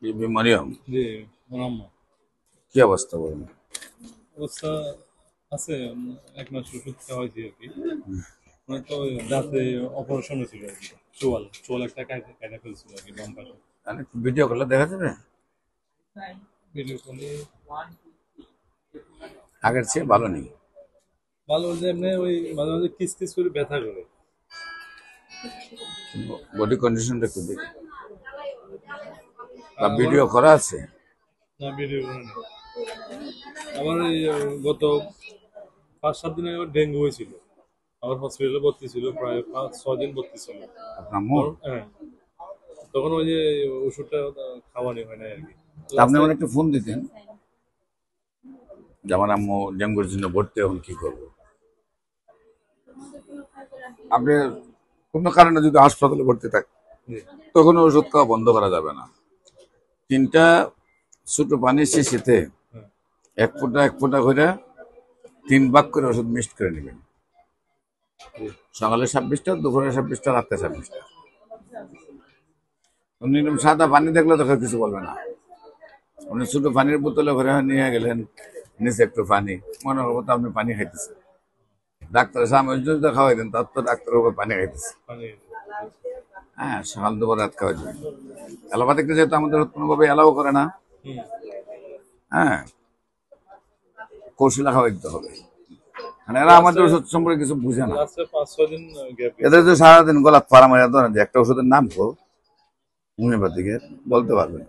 বিবি মারিয়াম, জি, আমার আম্মা। কি অবস্থা বলেন? অবস্থা আছে, ১ মাস ওষুধ খাওয়াইছি আরকি। মানে তো ওই দাঁতে অপারেশন হয়েছিল আরকি। চোয়াল একটা কাইটা ফেলছিল আরকি বাম পাশে। একটু ভিডিও করলে দেখা যাবে? ভিডিও কলে আগের চেয়ে ভালো নেই? ভালো বলতে এমনি ওই মাঝে, মাঝে কিচ করে ব্যথা করে। বডি কন্ডিশনটা একটু দেখি, বা আবার ভিডিও করা আছে? না, ভিডিও করে না। আবার এই গত ৫-৭ দিন আগে আবার ডেঙ্গু হয়েছিল। আবার হসপিটালে ভর্তি ছিল, প্রায় ৫-৬ দিন ভর্তি ছিল। আপনার মন? হ্যাঁ, তখন ওই যে ওষুধটা খাওয়ানি হয় নাই আরকি। তা আপনি লাস্টে আমার একটু ফোন দিতেন যে আমার আম্মু ডেঙ্গুর জন্য ভর্তি, এখন কি করবো? আপনি কোনো কারণে যদি হাসপাতালে ভর্তি থাকেন, তখন ওষুধ খাওয়া বন্ধ করা যাবে না। 3টা ছোট পানির শিশিতে হ্যাঁ, 1 ফোঁটা করে 3 ভাগ করে ওষুধ মিক্সড করে নেবেন। সকালে 26টা, দুপুরে 26টা, রাতে 26টা। উনি এরকম সাদা পানি দেখলে তো কেউ কিছু বলবে না। উনি ছোট পানির বোতলে ভরে নিয়ে গেলেন, নিচে একটু পানি, মনে করবো তো আপনি পানি খাইতেছেন। ডাক্তারের সামনে যদি খাওয়াই দেন, তার তো ডাক্তার উপর পানি খাইতেছে। মানে হ্যাঁ, সকাল দুপুর রাত খাওয়াই দেবেন। অ্যালোপ্যাথিকটা যেহেতু আমাদের কোনোভাবে এলাও করে না, হুম, হ্যাঁ, কৌশলে খাওয়াই দিতে হবে। মানে এরা আমাদের লাস্টে ওষুধ সম্পর্কে কিছু বুঝে না। লাস্টে ৫-৬ দিন গ্যাপ গেছে। এদের যে সারাদিন গলা পাড়া মারা ধরেন যে একটা ওষুধের নাম কো হোমিওপ্যাথিকের বলতে পারবেন।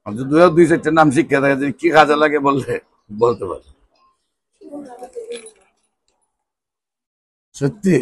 আর যদি 2-4টা নাম শিক্ষা থাকে যে কি কাজে লাগে বললে বলতে পারবে। সত্যি